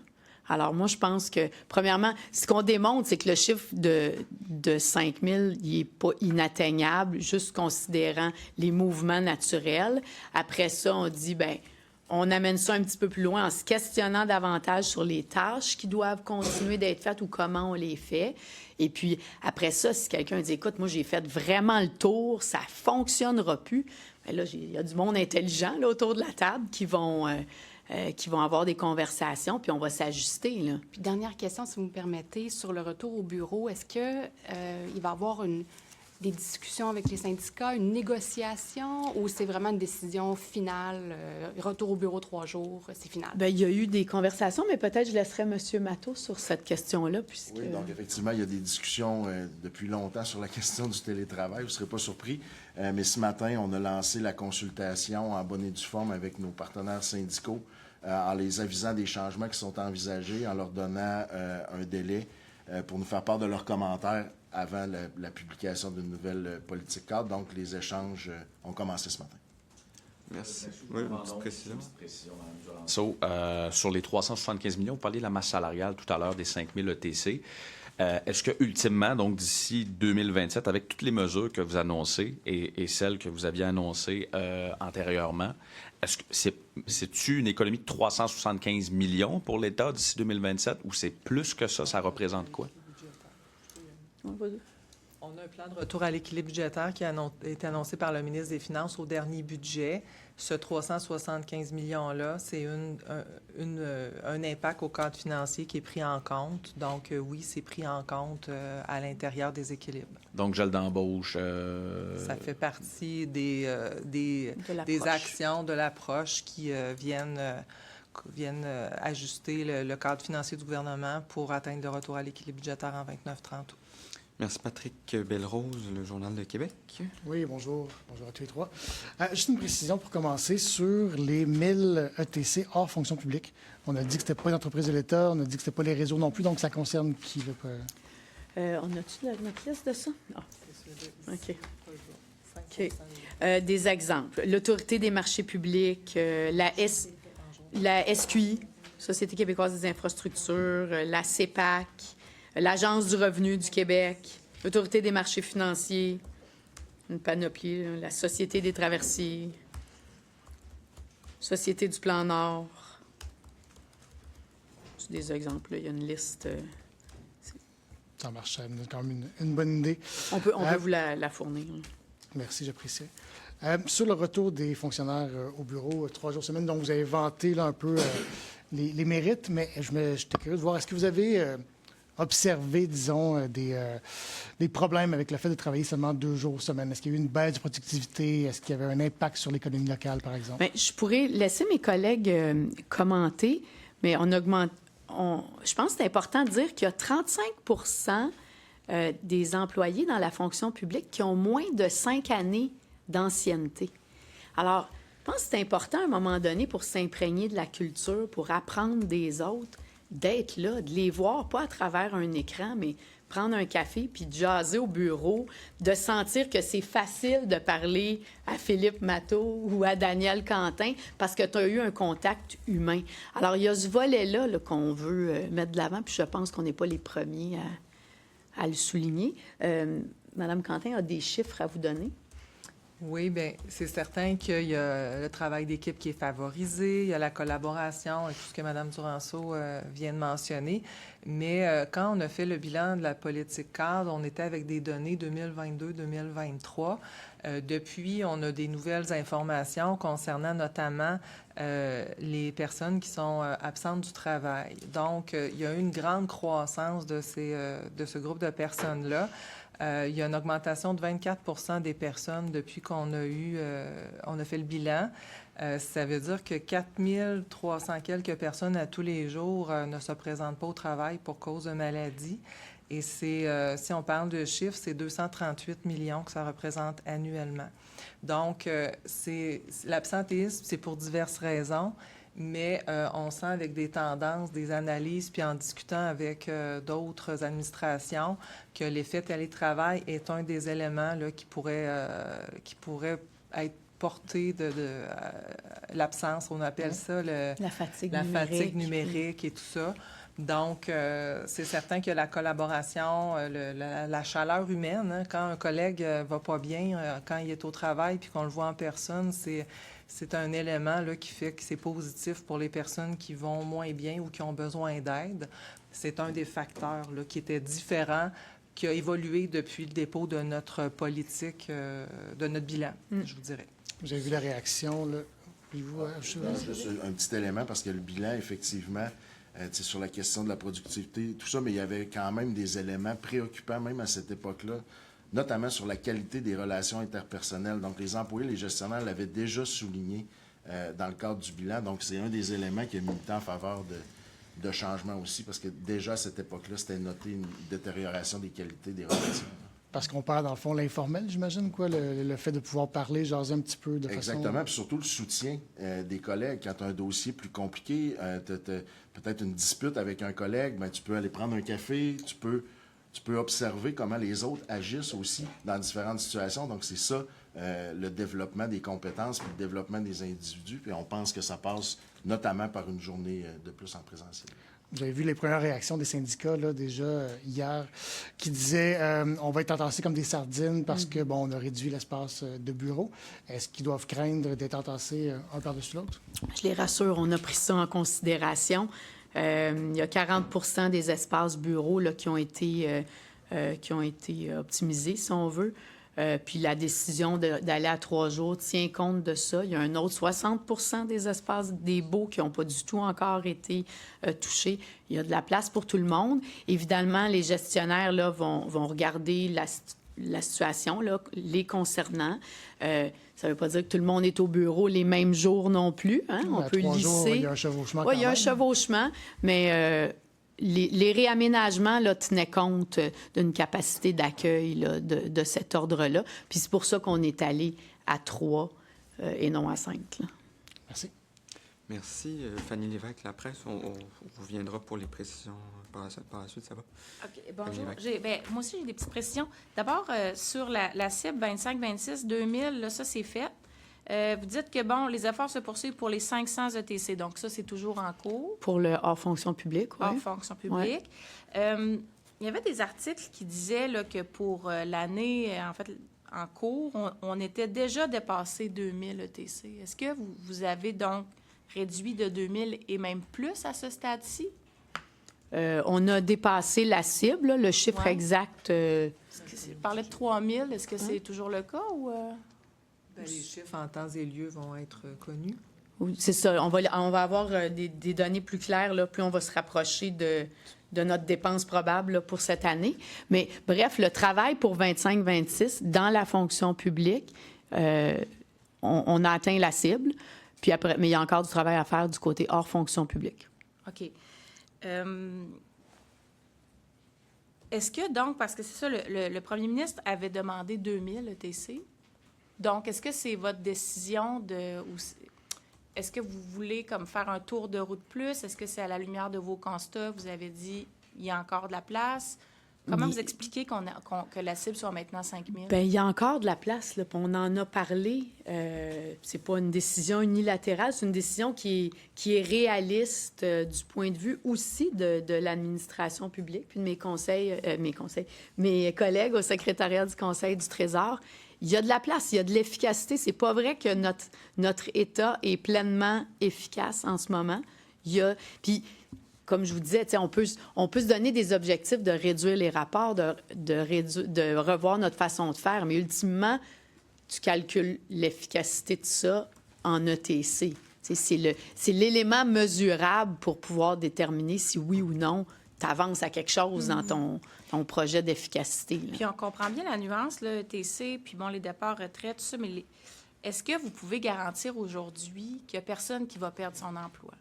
Alors, moi, je pense que, premièrement, ce qu'on démontre, c'est que le chiffre de 5 000, il n'est pas inatteignable, juste considérant les mouvements naturels. Après ça, on dit, bien, on amène ça un petit peu plus loin en se questionnant davantage sur les tâches qui doivent continuer d'être faites ou comment on les fait. Et puis, après ça, si quelqu'un dit, écoute, moi, j'ai fait vraiment le tour, ça ne fonctionnera plus, bien là, il y a du monde intelligent là, autour de la table qui vont avoir des conversations, puis on va s'ajuster, là. Puis dernière question, si vous me permettez, sur le retour au bureau, est-ce que il va y avoir des discussions avec les syndicats, une négociation, ou c'est vraiment une décision finale, retour au bureau 3 jours, c'est final? Bien, il y a eu des conversations, mais peut-être je laisserai M. Matteau sur cette question-là, puisque... Oui, donc effectivement, il y a des discussions depuis longtemps sur la question du télétravail. Vous ne serez pas surpris. Mais ce matin, on a lancé la consultation en bonne et due forme avec nos partenaires syndicaux en les avisant des changements qui sont envisagés, en leur donnant un délai pour nous faire part de leurs commentaires avant la publication d'une nouvelle politique cadre. Donc, les échanges ont commencé ce matin. Merci. Oui, une petite précision. Sur les 375 millions, vous parliez de la masse salariale tout à l'heure des 5 000 ETC. Est-ce que, ultimement, donc d'ici 2027, avec toutes les mesures que vous annoncez et celles que vous aviez annoncées antérieurement, est-ce que c'est-tu une économie de 375 millions pour l'État d'ici 2027 ou c'est plus que ça? Ça représente quoi? On a un plan de retour à l'équilibre budgétaire qui a été annoncé par le ministre des Finances au dernier budget. Ce 375 millions-là, c'est un impact au cadre financier qui est pris en compte. Donc, oui, c'est pris en compte à l'intérieur des équilibres. Donc, gel d'embauche... Ça fait partie des actions de l'approche qui viennent ajuster le cadre financier du gouvernement pour atteindre le retour à l'équilibre budgétaire en 29-30 août. Merci, Patrick Belrose, le Journal de Québec. Oui, bonjour. Bonjour à tous les trois. Juste une précision pour commencer sur les 1000 ETC hors fonction publique. On a dit que ce n'était pas une entreprise de l'État, on a dit que ce n'était pas les réseaux non plus, donc ça concerne qui? on a-tu notre liste de ça? Non. OK. OK. Des exemples. L'Autorité des marchés publics, la SQI, Société québécoise des infrastructures, la CEPAC, l'Agence du revenu du Québec, l'Autorité des marchés financiers, une panoplie, là, la Société des traversiers, Société du plan Nord. C'est des exemples, là. Il y a une liste. Ça marche, ça me donne quand même une bonne idée. On peut vous la fournir. Merci, j'apprécie. Sur le retour des fonctionnaires au bureau, 3 jours semaine, donc vous avez vanté là, un peu les mérites, mais j'étais curieux de voir, est-ce que vous avez observé, disons, des problèmes avec le fait de travailler seulement 2 jours semaine? Est-ce qu'il y a eu une baisse de productivité? Est-ce qu'il y avait un impact sur l'économie locale, par exemple? Bien, je pourrais laisser mes collègues commenter, mais je pense que c'est important de dire qu'il y a 35 des employés dans la fonction publique qui ont moins de 5 années d'ancienneté. Alors, je pense que c'est important à un moment donné pour s'imprégner de la culture, pour apprendre des autres, d'être là, de les voir, pas à travers un écran, mais prendre un café puis de jaser au bureau, de sentir que c'est facile de parler à Philippe Matteau ou à Daniel Quentin parce que tu as eu un contact humain. Alors, il y a ce volet-là là, qu'on veut mettre de l'avant, puis je pense qu'on n'est pas les premiers à le souligner. Madame Quentin a des chiffres à vous donner. Oui, bien, c'est certain qu'il y a le travail d'équipe qui est favorisé, il y a la collaboration et tout ce que Mme Duranceau vient de mentionner. Mais quand on a fait le bilan de la politique cadre, on était avec des données 2022-2023. Depuis, on a des nouvelles informations concernant notamment les personnes qui sont absentes du travail. Donc, il y a eu une grande croissance de ce groupe de personnes-là. Il y a une augmentation de 24 des personnes depuis qu'on a fait le bilan. Ça veut dire que 4300 quelques personnes à tous les jours ne se présentent pas au travail pour cause de maladie. Et si on parle de chiffres, c'est 238 millions que ça représente annuellement. Donc, l'absentéisme, c'est pour diverses raisons. mais on sent avec des tendances, des analyses, puis en discutant avec d'autres administrations, que l'effet télétravail est un des éléments là, qui pourrait être porté de l'absence, on appelle ça La fatigue la numérique. fatigue numérique et tout ça. Donc, c'est certain que la collaboration, la chaleur humaine, hein, quand un collègue va pas bien, quand il est au travail puis qu'on le voit en personne, c'est un élément là, qui fait que c'est positif pour les personnes qui vont moins bien ou qui ont besoin d'aide. C'est un des facteurs là, qui était différent, qui a évolué depuis le dépôt de notre politique, de notre bilan, je vous dirais. Vous avez vu la réaction, là? Puis vous, Juste un petit élément, parce que le bilan, effectivement, sur la question de la productivité, tout ça, mais il y avait quand même des éléments préoccupants, même à cette époque-là, notamment sur la qualité des relations interpersonnelles. Donc, les employés, les gestionnaires l'avaient déjà souligné dans le cadre du bilan. Donc, c'est un des éléments qui a milité en faveur de changement aussi, parce que déjà, à cette époque-là, c'était noté une détérioration des qualités des relations. Parce qu'on perd, dans le fond, l'informel, j'imagine, quoi, le fait de pouvoir parler, jaser un petit peu de façon... Exactement, puis surtout le soutien des collègues. Quand tu as un dossier plus compliqué, peut-être une dispute avec un collègue, bien, tu peux aller prendre un café, tu peux observer comment les autres agissent aussi dans différentes situations. Donc, c'est ça, le développement des compétences, puis le développement des individus. Puis on pense que ça passe notamment par une journée de plus en présentiel. Vous avez vu les premières réactions des syndicats, là, déjà hier, qui disaient on va être entassés comme des sardines parce que, bon, on a réduit l'espace de bureau. Est-ce qu'ils doivent craindre d'être entassés un par-dessus l'autre? Je les rassure, on a pris ça en considération. Il y a 40 des espaces bureaux là, qui ont été optimisés, si on veut. Puis la décision d'aller à 3 jours tient compte de ça. Il y a un autre 60 des espaces des baux qui n'ont pas du tout encore été touchés. Il y a de la place pour tout le monde. Évidemment, les gestionnaires là, vont regarder la situation, là, les concernant. Ça ne veut pas dire que tout le monde est au bureau les mêmes jours non plus. Hein? On peut 3 jours, lisser. il y a un chevauchement. Oui, il y a un chevauchement, mais les réaménagements là, tenaient compte d'une capacité d'accueil là, de cet ordre-là. Puis c'est pour ça qu'on est allé à 3 et non à 5. Là. Merci. Merci. Fanny Lévesque, la presse, on reviendra pour les précisions par la suite, ça va? OK, bonjour. Moi aussi, j'ai des petites précisions. D'abord, sur la cible 25-26, 2000, là, ça, c'est fait. Vous dites que, bon, les efforts se poursuivent pour les 500 ETC. Donc, ça, c'est toujours en cours. Pour le hors fonction publique, oui. Hors fonction publique. Il y avait des articles qui disaient là, que pour l'année, en fait, en cours, on était déjà dépassé 2000 ETC. Est-ce que vous avez donc réduit de 2000 et même plus à ce stade-ci? On a dépassé la cible, là, le chiffre exact. Je parlais de 3000. Est-ce que c'est toujours le cas ou... Bien, les chiffres en temps et lieu vont être connus. C'est ça. On va avoir des données plus claires, là, plus on va se rapprocher de notre dépense probable là, pour cette année. Mais bref, le travail pour 25-26 dans la fonction publique, on a atteint la cible. Puis après, mais il y a encore du travail à faire du côté hors fonction publique. OK. Est-ce que donc, parce que c'est ça, le premier ministre avait demandé 2000 ETC. Donc, est-ce que c'est votre décision est-ce que vous voulez comme faire un tour de route plus? Est-ce que c'est à la lumière de vos constats? Vous avez dit il y a encore de la place. Comment vous expliquez que la cible soit maintenant 5 000? Bien, il y a encore de la place. Là, on en a parlé. C'est pas une décision unilatérale, c'est une décision qui est réaliste du point de vue aussi de l'administration publique, puis de mes collègues au secrétariat du Conseil du Trésor. Il y a de la place, il y a de l'efficacité. C'est pas vrai que notre État est pleinement efficace en ce moment. Puis, comme je vous disais, on peut se donner des objectifs de réduire les rapports, de revoir notre façon de faire, mais ultimement, tu calcules l'efficacité de ça en ETC. C'est l'élément mesurable pour pouvoir déterminer si oui ou non tu avances à quelque chose dans ton projet d'efficacité. Là. Puis on comprend bien la nuance, là, ETC, puis bon, les départs retraite, tout ça, mais est-ce que vous pouvez garantir aujourd'hui qu'il n'y a personne qui va perdre son emploi?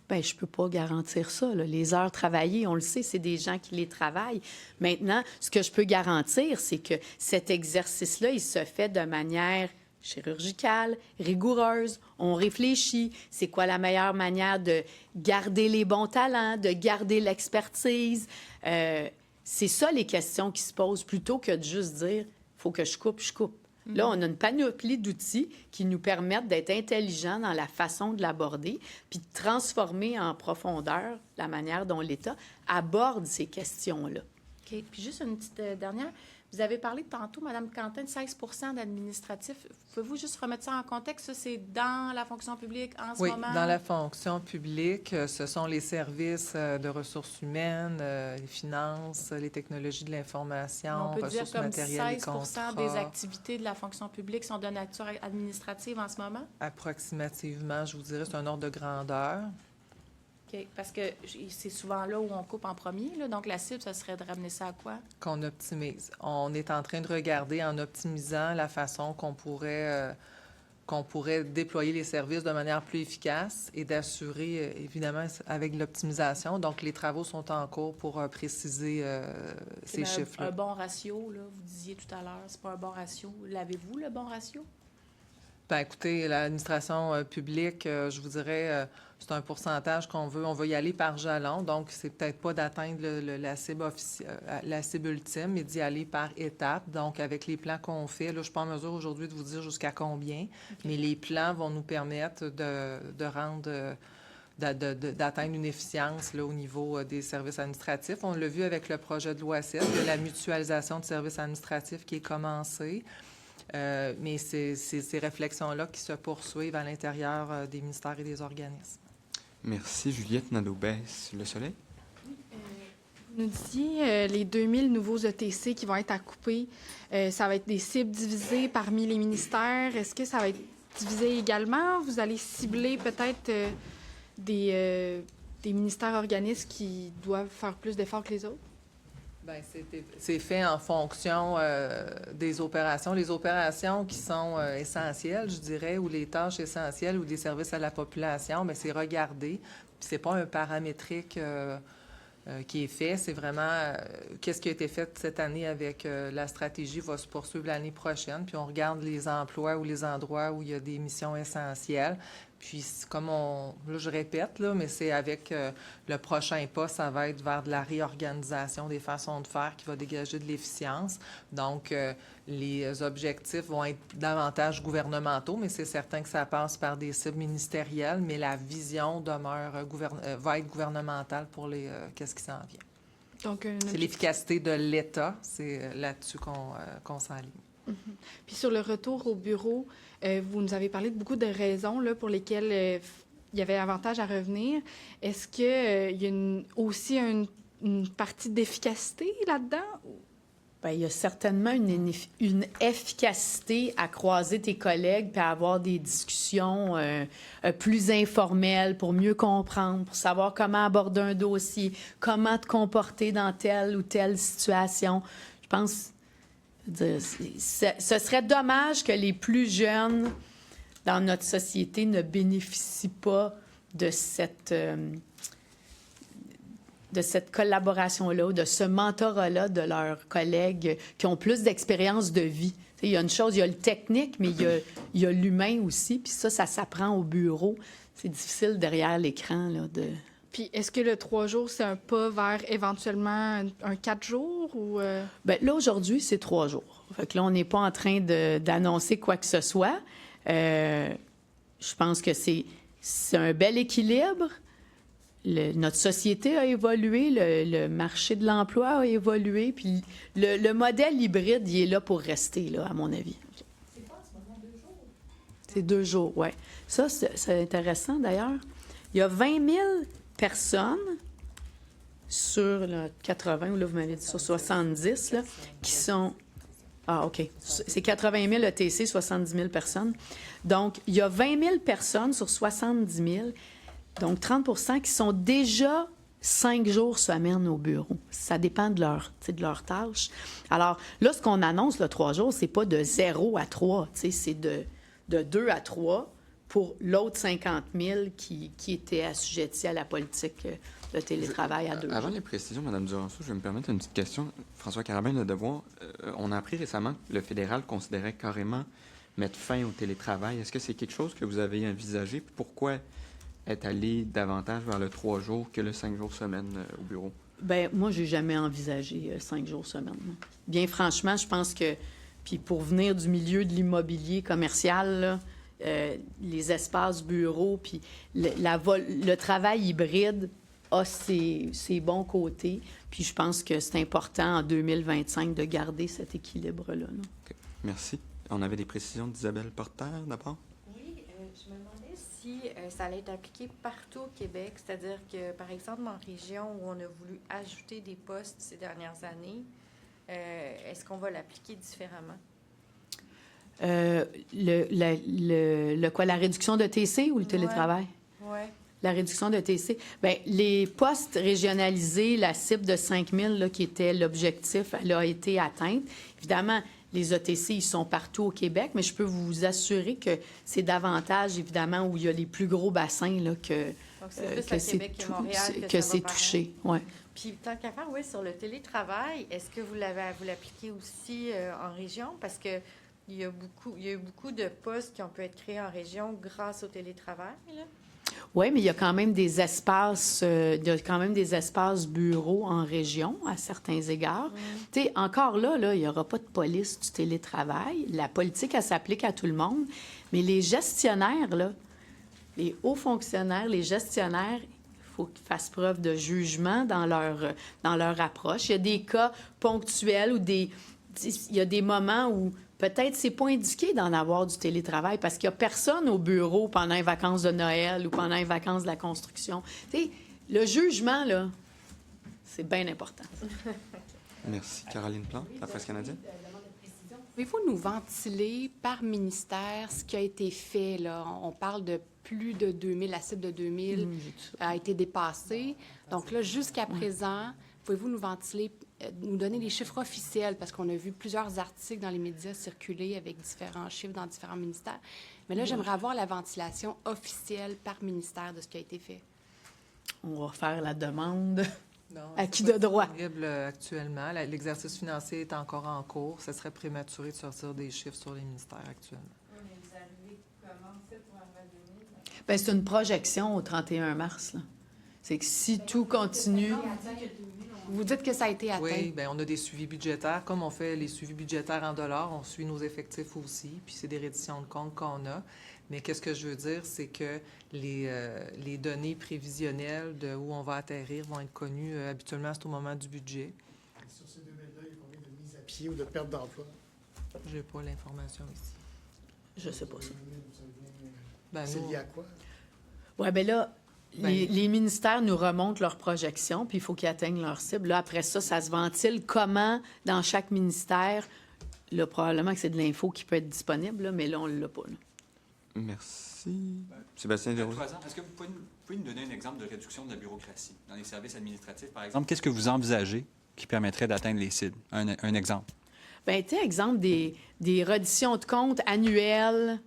Bien, je ne peux pas garantir ça. Là. Les heures travaillées, on le sait, c'est des gens qui les travaillent. Maintenant, ce que je peux garantir, c'est que cet exercice-là, il se fait de manière chirurgicale, rigoureuse. On réfléchit. C'est quoi la meilleure manière de garder les bons talents, de garder l'expertise? C'est ça les questions qui se posent, plutôt que de juste dire « faut que je coupe, je coupe ». Là, on a une panoplie d'outils qui nous permettent d'être intelligents dans la façon de l'aborder, puis de transformer en profondeur la manière dont l'État aborde ces questions-là. OK. Puis juste une petite dernière. Vous avez parlé tantôt, Mme Quentin, de 16 d'administratif. Pouvez-vous juste remettre ça en contexte? Ça, c'est dans la fonction publique en ce moment? Oui, dans la fonction publique, ce sont les services de ressources humaines, les finances, les technologies de l'information, On peut dire ressources comme matérielles et 16 contrats. des activités de la fonction publique sont de nature administrative en ce moment? Approximativement, je vous dirais, c'est un ordre de grandeur. OK. Parce que c'est souvent là où on coupe en premier. Là. Donc, la cible, ça serait de ramener ça à quoi? Qu'on optimise. On est en train de regarder en optimisant la façon qu'on pourrait déployer les services de manière plus efficace et d'assurer, évidemment, avec l'optimisation. Donc, les travaux sont en cours pour préciser ces chiffres-là. Un bon ratio, là, vous disiez tout à l'heure, c'est pas un bon ratio. L'avez-vous, le bon ratio? Bien, écoutez, l'administration publique, je vous dirais, c'est un pourcentage qu'on veut. On veut y aller par jalon, donc c'est peut-être pas d'atteindre la cible ultime, mais d'y aller par étapes. Donc, avec les plans qu'on fait, là, je ne suis pas en mesure aujourd'hui de vous dire jusqu'à combien, mais les plans vont nous permettre d'atteindre une efficience là, au niveau des services administratifs. On l'a vu avec le projet de loi 7, de la mutualisation de services administratifs qui est commencée. Mais c'est ces réflexions-là qui se poursuivent à l'intérieur des ministères et des organismes. Merci. Juliette Nadeau-Besse, Le Soleil. Vous nous disiez les 2000 nouveaux ETC qui vont être à couper. Ça va être des cibles divisées parmi les ministères. Est-ce que ça va être divisé également? Vous allez cibler peut-être des ministères organismes qui doivent faire plus d'efforts que les autres? Bien, c'est fait en fonction des opérations. Les opérations qui sont essentielles, je dirais, ou les tâches essentielles ou des services à la population, bien, c'est regardé. Puis c'est pas un paramétrique qui est fait. C'est vraiment qu'est-ce qui a été fait cette année avec la stratégie va se poursuivre l'année prochaine. Puis on regarde les emplois ou les endroits où il y a des missions essentielles. Puis, comme là, je répète, là, mais c'est avec le prochain pas, ça va être vers de la réorganisation des façons de faire qui va dégager de l'efficience. Donc, les objectifs vont être davantage gouvernementaux, mais c'est certain que ça passe par des cibles ministérielles, mais la vision va être gouvernementale pour qu'est-ce qui s'en vient. Donc, c'est l'efficacité de l'État, c'est là-dessus qu'on s'enligne. Mm-hmm. Puis sur le retour au bureau, vous nous avez parlé de beaucoup de raisons là, pour lesquelles il y avait avantage à revenir. Est-ce qu'il y a aussi une partie d'efficacité là-dedans? Bien, il y a certainement une efficacité à croiser tes collègues puis à avoir des discussions plus informelles pour mieux comprendre, pour savoir comment aborder un dossier, comment te comporter dans telle ou telle situation. Je pense... Ce serait dommage que les plus jeunes dans notre société ne bénéficient pas de cette collaboration-là, de ce mentorat-là de leurs collègues qui ont plus d'expérience de vie. Il y a une chose, il y a le technique, mais il y a l'humain aussi, puis ça s'apprend au bureau. C'est difficile derrière l'écran, là, de... Puis, est-ce que le 3 jours, c'est un pas vers éventuellement un 4 jours ou... Bien, là, aujourd'hui, c'est 3 jours. Fait que là, on n'est pas en train d'annoncer quoi que ce soit. Je pense que c'est un bel équilibre. Notre société a évolué, le marché de l'emploi a évolué, puis le modèle hybride, il est là pour rester, là, à mon avis. C'est quoi, en ce moment, 2 jours? C'est 2 jours, oui. Ça, c'est intéressant, d'ailleurs. Il y a 20 000 personnes sur le 80, ou là, vous m'avez dit sur 70, là, qui sont... Ah, OK. C'est 80 000 ETC, 70 000 personnes. Donc, il y a 20 000 personnes sur 70 000, donc 30 qui sont déjà 5 jours semaine au bureau. Ça dépend de leur tâche. Alors, là, ce qu'on annonce, le 3 jours, c'est pas de 0 à 3, c'est de 2 à 3 pour l'autre 50 000 qui étaient assujettis à la politique de télétravail à 2 jours. Avant les précisions, Mme Duranceau, je vais me permettre une petite question. François Carabin, Le Devoir, on a appris récemment que le fédéral considérait carrément mettre fin au télétravail. Est-ce que c'est quelque chose que vous avez envisagé? Puis pourquoi être allé davantage vers le 3 jours que le 5 jours semaine au bureau? Bien, moi, j'ai jamais envisagé 5 jours semaine. Bien franchement, je pense que, puis pour venir du milieu de l'immobilier commercial, là, les espaces bureaux, puis le travail hybride a ses bons côtés. Puis je pense que c'est important en 2025 de garder cet équilibre-là. Là. OK. Merci. On avait des précisions d'Isabelle Porter, d'abord? Oui, je me demandais si ça allait être appliqué partout au Québec, c'est-à-dire que, par exemple, en région où on a voulu ajouter des postes ces dernières années, est-ce qu'on va l'appliquer différemment? La réduction de TC ou le télétravail? Oui. La réduction de TC. Bien, les postes régionalisés, la cible de 5 000 là, qui était l'objectif, elle a été atteinte. Évidemment, les ETC, ils sont partout au Québec, mais je peux vous assurer que c'est davantage, évidemment, où il y a les plus gros bassins là, que c'est touché. Ouais. Puis, tant qu'à faire, oui, sur le télétravail, est-ce que vous l'appliquez aussi en région? Parce que il y a eu beaucoup de postes qui ont pu être créés en région grâce au télétravail, là. Oui, mais il y a quand même des espaces, bureaux en région à certains égards. Tu sais, encore là, il n'y aura pas de police du télétravail. La politique, elle s'applique à tout le monde. Mais les gestionnaires, là, les hauts fonctionnaires, les gestionnaires, il faut qu'ils fassent preuve de jugement dans leur approche. Il y a des cas ponctuels ou il y a des moments où peut-être c'est pas indiqué d'en avoir du télétravail parce qu'il n'y a personne au bureau pendant les vacances de Noël ou pendant les vacances de la construction. Tu sais, le jugement, là, c'est bien important. Merci. Caroline Plante, la Presse canadienne. Pouvez-vous nous ventiler par ministère ce qui a été fait, là? On parle de plus de 2000, la cible de 2000 a été dépassée. Donc là, jusqu'à présent, pouvez-vous nous ventiler, nous donner les chiffres officiels, parce qu'on a vu plusieurs articles dans les médias circuler avec différents chiffres dans différents ministères. Mais là, j'aimerais avoir la ventilation officielle par ministère de ce qui a été fait. On va faire la demande. Non, à qui de droit? Disponible actuellement. L'exercice financier est encore en cours. Ce serait prématuré de sortir des chiffres sur les ministères actuellement. Oui, mais vous arrivez comment? C'est pour arriver à 2000? Bien, c'est une projection au 31 mars. Là. C'est que si tout continue... Vous dites que ça a été atteint. Oui, bien, on a des suivis budgétaires. Comme on fait les suivis budgétaires en dollars, on suit nos effectifs aussi, puis c'est des redditions de comptes qu'on a. Mais qu'est-ce que je veux dire, c'est que les données prévisionnelles de où on va atterrir vont être connues habituellement, c'est au moment du budget. Sur ces 2000-là, il y a combien de mises à pied ou de pertes d'emploi? Je n'ai pas l'information ici. Je sais pas ça. C'est lié à quoi? Oui, bien là, les ministères nous remontent leurs projections, puis il faut qu'ils atteignent leur cible. Là, après ça, ça se ventile comment, dans chaque ministère, là, probablement que c'est de l'info qui peut être disponible, là, mais là, on ne l'a pas. Là. Merci. Sébastien Desrosiers. Est-ce que vous pouvez nous donner un exemple de réduction de la bureaucratie dans les services administratifs, par exemple? Qu'est-ce que vous envisagez qui permettrait d'atteindre les cibles? Un exemple. Bien, tu sais, exemple, des redditions de comptes annuelles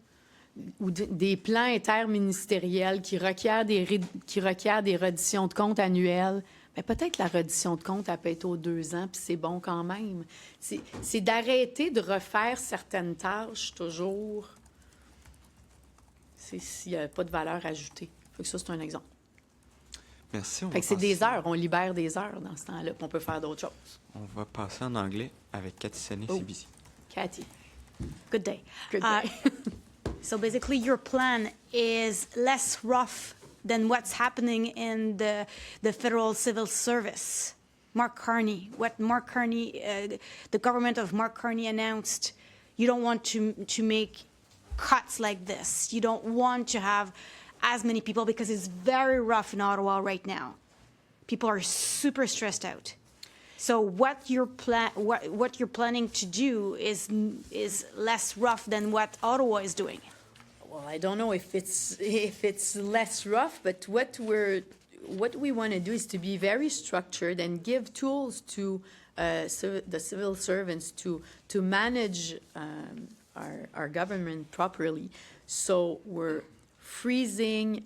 ou des plans interministériels qui requièrent des redditions de comptes annuelles. Bien, peut-être la reddition de comptes, elle peut être aux 2 ans, puis c'est bon quand même. C'est d'arrêter de refaire certaines tâches toujours... s'il n'y a pas de valeur ajoutée. Fait que ça, c'est un exemple. Merci. Fait que c'est des heures. On libère des heures dans ce temps-là, puis on peut faire d'autres choses. On va passer en anglais avec Cathy Sané, CBC. Cathy. Good day. Good day. So basically, your plan is less rough than what's happening in the federal civil service. Mark Carney, the government of Mark Carney announced, you don't want to make cuts like this. You don't want to have as many people because it's very rough in Ottawa right now. People are super stressed out. So what you're planning to do is less rough than what Ottawa is doing. Well, I don't know if it's less rough, but what we want to do is to be very structured and give tools to the civil servants to manage our government properly. So we're freezing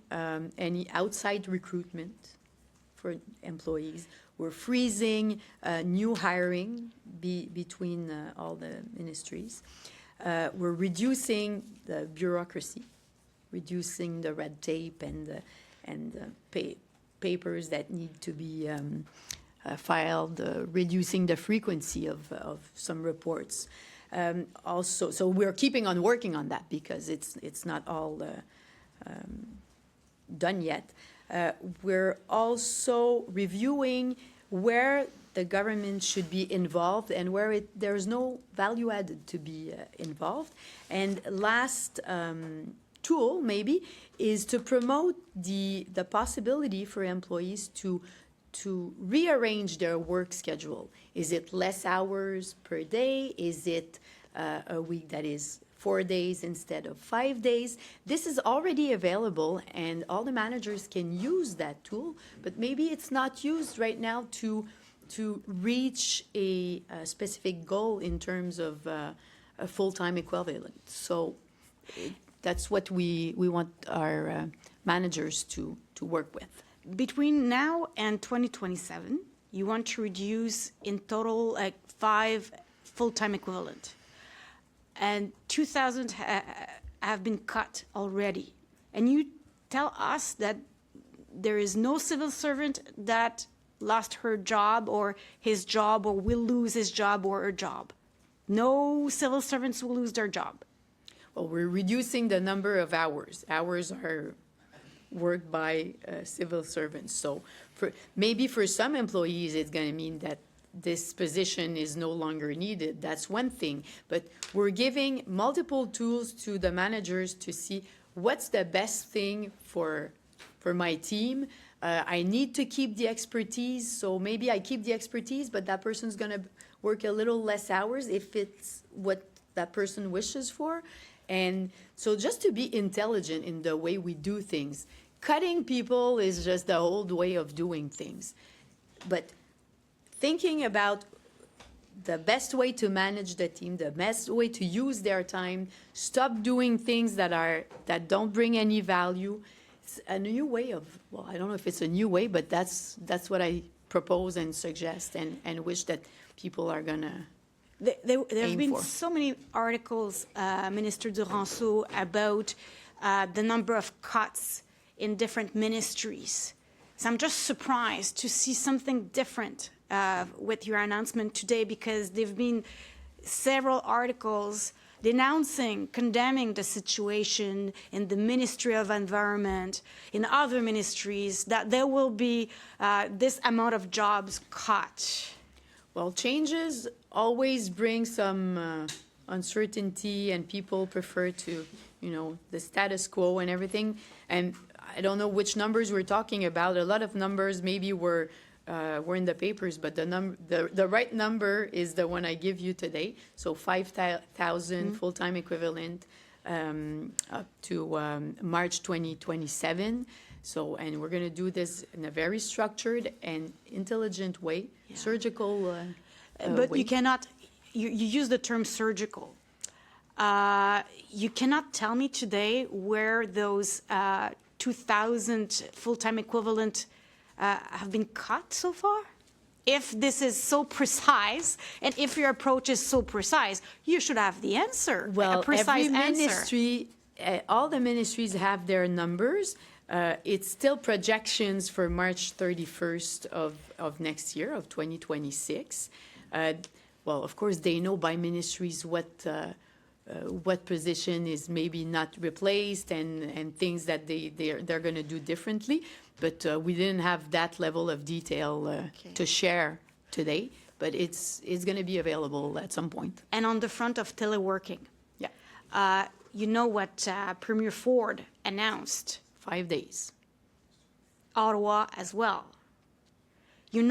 any outside recruitment for employees. We're freezing new hiring between all the ministries. We're reducing the bureaucracy, reducing the red tape and the papers that need to be filed, reducing the frequency of some reports. Also, so we're keeping on working on that because it's not all done yet. We're also reviewing where the government should be involved and where there's no value added to be involved. And last tool, maybe, is to promote the possibility for employees to rearrange their work schedule. Is it less hours per day? Is it a week that is 4 days instead of 5 days? This is already available, and all the managers can use that tool, but maybe it's not used right now to reach a specific goal in terms of a full-time equivalent. So that's what we want our managers to work with. Between now and 2027, you want to reduce in total like 5 full-time equivalent. And 2,000 have been cut already. And you tell us that there is no civil servant that lost her job or his job or will lose his job or her job. No civil servants will lose their job. Well, we're reducing the number of hours. Hours are worked by civil servants. So maybe for some employees, it's going to mean that this position is no longer needed. That's one thing. But we're giving multiple tools to the managers to see what's the best thing for my team. I need to keep the expertise, so maybe I keep the expertise, but that person's going to work a little less hours if it's what that person wishes for. And so just to be intelligent in the way we do things. Cutting people is just the old way of doing things. But thinking about the best way to manage the team, the best way to use their time, stop doing things that don't bring any value. It's a new way of, well, I don't know if it's a new way, but that's what I propose and suggest and wish that people are going to There have been so many articles, Minister Duranceau, about the number of cuts in different ministries. So I'm just surprised to see something different with your announcement today, because there have been several articles denouncing, condemning the situation in the Ministry of Environment, in other ministries, that there will be this amount of jobs cut. Well, changes always bring some uncertainty, and people prefer to, the status quo and everything. And I don't know which numbers we're talking about. A lot of numbers maybe were in the papers, but the right number is the one I give you today. So 5,000 full-time equivalent up to March 2027. So, and we're going to do this in a very structured and intelligent way, surgical but way. You cannot, you use the term surgical. You cannot tell me today where those 2,000 full-time equivalent have been cut so far? If this is so precise, and if your approach is so precise, you should have the answer, well, a precise every answer. ministry, all the ministries have their numbers. It's still projections for March 31st of next year, of 2026. Well, of course, they know by ministries what position is maybe not replaced and things that they're going to do differently. But we didn't have that level of detail to share today. But it's going to be available at some point. And on the front of teleworking, you know what Premier Ford announced? 5 days. Ottawa as well. You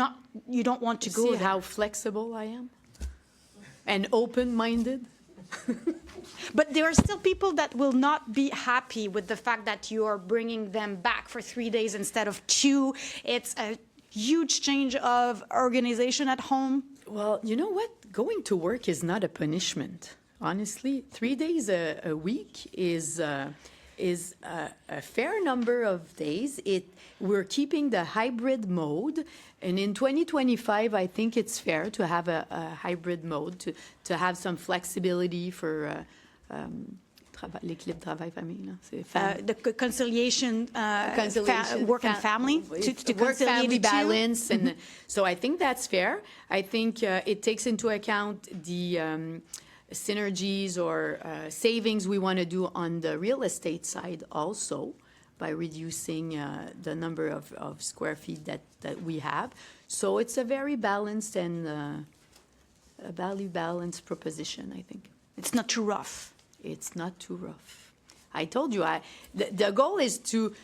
don't want to go See there. how flexible I am? And open-minded? But there are still people that will not be happy with the fact that you are bringing them back for 3 days instead of 2. It's a huge change of organization at home. Well, you know what? Going to work is not a punishment. Honestly, 3 days a week is is a fair number of days. We're keeping the hybrid mode, and in 2025, I think it's fair to have a hybrid mode, to have some flexibility for l'équilibre travail-famille. The conciliation, work and family, to work-family conciliate balance. And so I think that's fair. I think it takes into account the synergies or savings we want to do on the real estate side also by reducing the number of square feet that we have. So it's a very balanced and a value-balanced proposition, I think. It's not too rough. It's not too rough. I told you, the goal is to,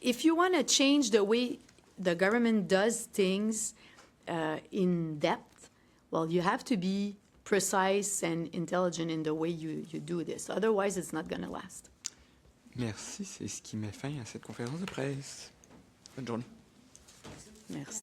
if you want to change the way the government does things in depth, well, you have to be precise and intelligent in the way you do this. Otherwise, it's not going to last. Merci. C'est ce qui met fin à cette conférence de presse. Bonne journée. Merci.